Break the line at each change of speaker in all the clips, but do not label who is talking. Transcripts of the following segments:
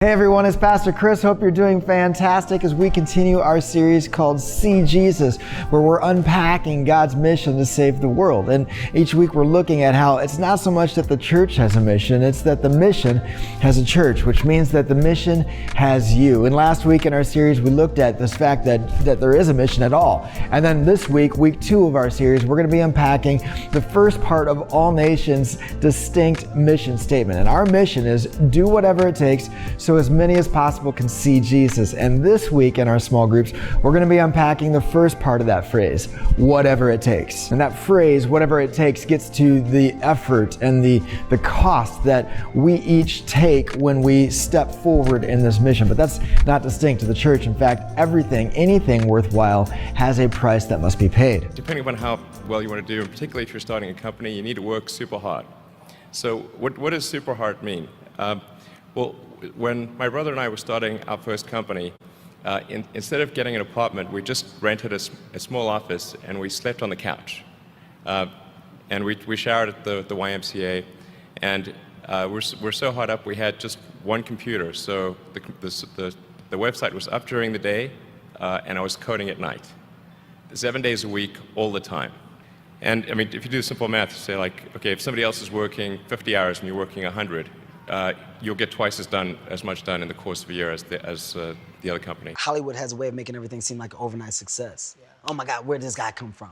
Hey everyone, it's Pastor Chris. Hope you're doing fantastic as we continue our series called See Jesus, where we're unpacking God's mission to save the world. And each week we're looking at how it's not so much that the church has a mission, it's that the mission has a church, which means that the mission has you. And last week in our series, we looked at this fact that there is a mission at all. And then this week, week 2 of our series, we're going to be unpacking the first part of All Nations' distinct mission statement. And our mission is do whatever it takes so as many as possible can see Jesus. And this week in our small groups, we're going to be unpacking the first part of that phrase, whatever it takes. And that phrase, whatever it takes, gets to the effort and the cost that we each take when we step forward in this mission. But that's not distinct to the church. In fact, anything worthwhile has a price that must be paid.
Depending on how well you want to do, and particularly if you're starting a company, you need to work super hard. So what does super hard mean? Well, when my brother and I were starting our first company, instead of getting an apartment, we just rented a small office and we slept on the couch. And we showered at the YMCA, and we're so hot up we had just one computer. So the website was up during the day, and I was coding at night, 7 days a week, all the time. And I mean, if you do simple math, say like, okay, if somebody else is working 50 hours and you're working 100, you'll get twice as much done in the course of a year as the other company.
Hollywood has a way of making everything seem like an overnight success. Yeah. Oh my God, where did this guy come from?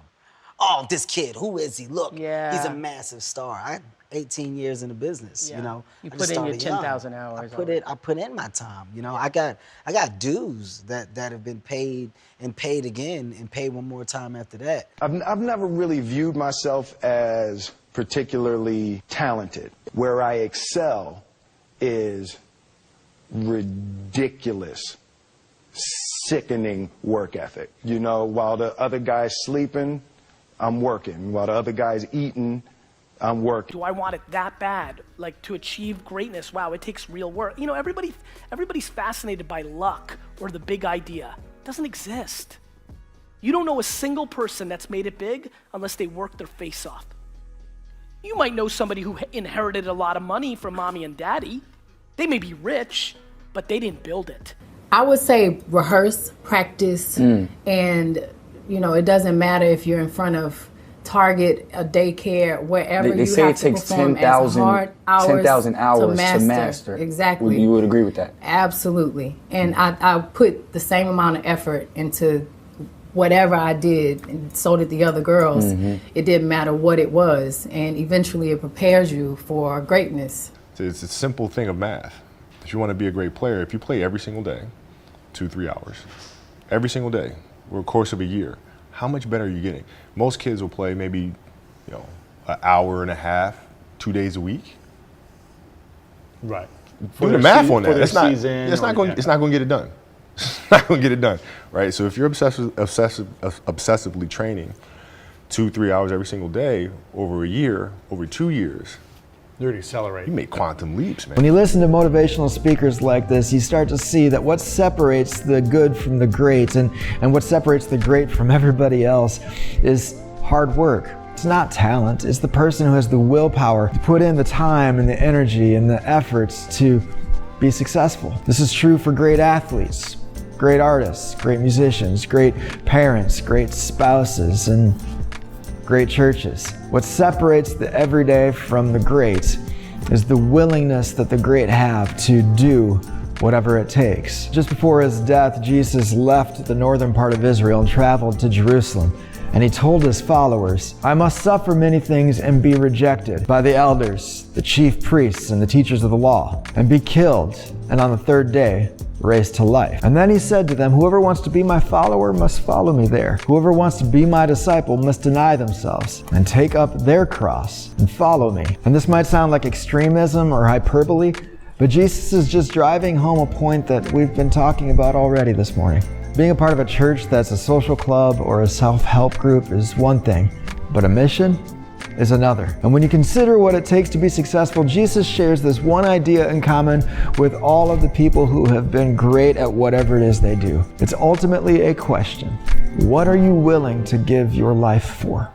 Oh, this kid, who is he? Look, he's a massive star. I had 18 years in the business, you know.
You put in your 10,000 hours.
I put in my time, you know. I got dues that have been paid and paid again and paid one more time after that.
I've never really viewed myself as particularly talented. Where I excel is ridiculous, sickening work ethic. You know, while the other guy's sleeping, I'm working. While the other guy's eating, I'm working.
Do I want it that bad? Like, to achieve greatness, wow, it takes real work. You know, everybody's fascinated by luck or the big idea. It doesn't exist. You don't know a single person that's made it big unless they work their face off. You might know somebody who inherited a lot of money from mommy and daddy. They may be rich, but they didn't build it.
I would say rehearse, practice, and you know, it doesn't matter if you're in front of Target, a daycare, wherever
they say
have
it takes
to perform 10,000
hours to master.
Exactly.
You would agree with that?
Absolutely. And I put the same amount of effort into whatever I did, and so did the other girls. It didn't matter what it was, and eventually it prepares you for greatness.
It's a simple thing of math. If you want to be a great player, if you play every single day, 2-3 hours, every single day, over the course of a year, how much better are you getting? Most kids will play maybe, an hour and a half, 2 days a week.
Right.
Do the math on that. It's not going to get it done. It's not going to get it done, right? So if you're obsessively training 2-3 hours every single day over a year, over 2 years,
you're accelerating.
You make quantum leaps, man.
When you listen to motivational speakers like this, you start to see that what separates the good from the great and what separates the great from everybody else is hard work. It's not talent. It's the person who has the willpower to put in the time and the energy and the efforts to be successful. This is true for great athletes, great artists, great musicians, great parents, great spouses, and great churches. What separates the everyday from the great is the willingness that the great have to do whatever it takes. Just before his death, Jesus left the northern part of Israel and traveled to Jerusalem. And he told his followers, "I must suffer many things and be rejected by the elders, the chief priests, and the teachers of the law, and be killed, and on the third day raised to life." And then he said to them, "Whoever wants to be my follower must follow me there. Whoever wants to be my disciple must deny themselves and take up their cross and follow me." And this might sound like extremism or hyperbole, but Jesus is just driving home a point that we've been talking about already this morning. Being a part of a church that's a social club or a self-help group is one thing, but a mission is another. And when you consider what it takes to be successful, Jesus shares this one idea in common with all of the people who have been great at whatever it is they do. It's ultimately a question: what are you willing to give your life for?